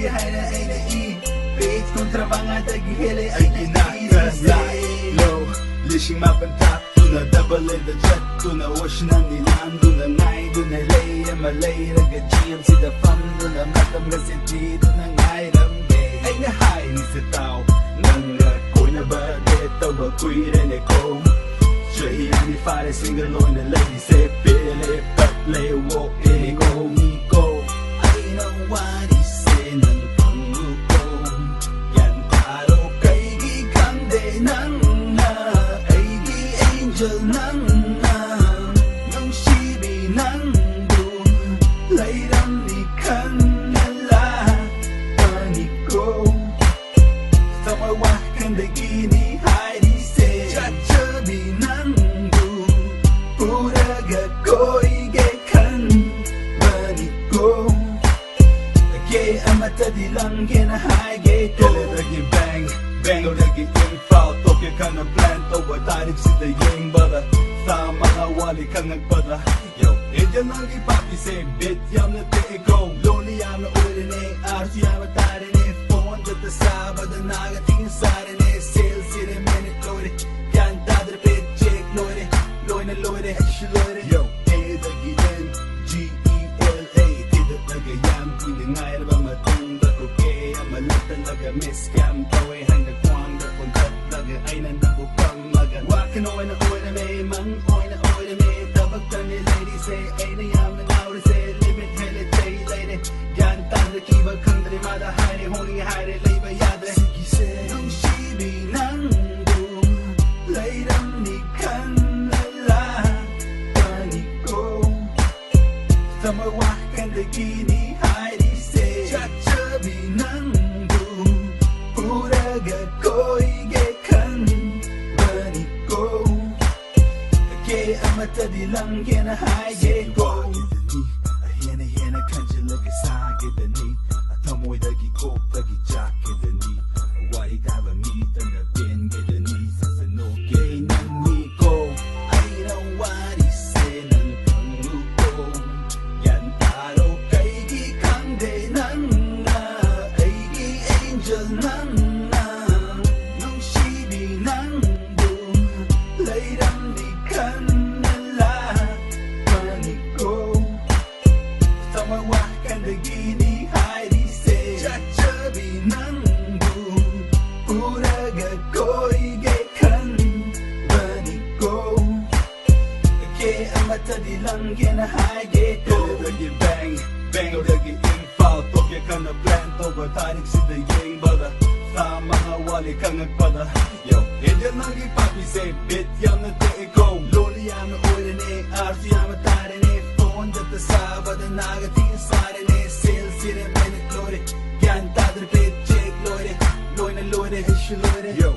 Sige haina aina I Page kontra bangatagi hele ay kinakaslay Low, lishing mapantap Tuna double in the jet Tuna wash na nilam Tuna ngay, tuna lay Malay, ragajiyam sida fam Tuna matam gasiti Tuna ngay ramday Ay na hay ni sa tao Nang ako'y nabagay Tawa ko'y rene ko Siya ni fare single on the lady Say pili, patlay, walk in go Niko Ay nawari Sinang panguko Yan taro kay gikande Nang na Ay gi angel nang na Nang shibi nang do Layram ni kanala Paniko Samawa kanda gini Heidi say Chachabi nang do Puraga ko'y gekan Paniko Gay amata di lang ginahage Kaladagi bang, bang Kaladagi info, tokyo ka na plan Tawa tarif si dayeng bara Sa mga wali kang nagpada Yo, edyan lang ipapi say bit Yam na tigo, lonely yam na ulit ni Arsu yam na tari ni Phone Data sabada nagating sa rin ni Sales siri minute loire Yan tadre pit check loire Loine loire, action loire Yo, edagi din G-E-L-A Tidat na gayam Pinangayar ba matunda ko kaya Malat talaga miskam Taway hanggang kwang Napuntat talaga ay nandabupang magan Wakin oy na oy na may Mang oy na may Tabag ka ni lady say Ay na yam na nauri say Limit hele tay lady Yan tadre kibag kang darimada Haire honi haire labor yadre Sige say Nung shibi nang do Layram ni kanala Paniko Samawa kanda gini Heidi say Chachabi nang do Puraga ko'y gekan Paniko Kaya amata di lang ginahage ko Ahena hena kanja lagi sage da ni Atamoy dagi kop dagi jake da ni Wari dava mita na benge da ni Sasano kay nang niko Ay na wari senan panguko Yan taro kay gikang de nang na Ay gi angel nang na Nung shibi nang do Layram di kanala Paniko Samawa kanda gini Heidi say Chachabi nang do Puraga ko'y gekan Paniko Kaya amata di lang ginahage ko Kaladagi bang, bang Kaladagi info Tokyo ka na plan Tawa tarik si dayeng bada Sa mga wali kang nagpada Yo, edyan lang ipapi say Bit yam na tigo Lonely yam na oy ni Arsu yam na tari ni Phone data sabada nagating sa rin ni Sales siri minute loire Yan tadre pit check loire Loine loire, hishu loire Yo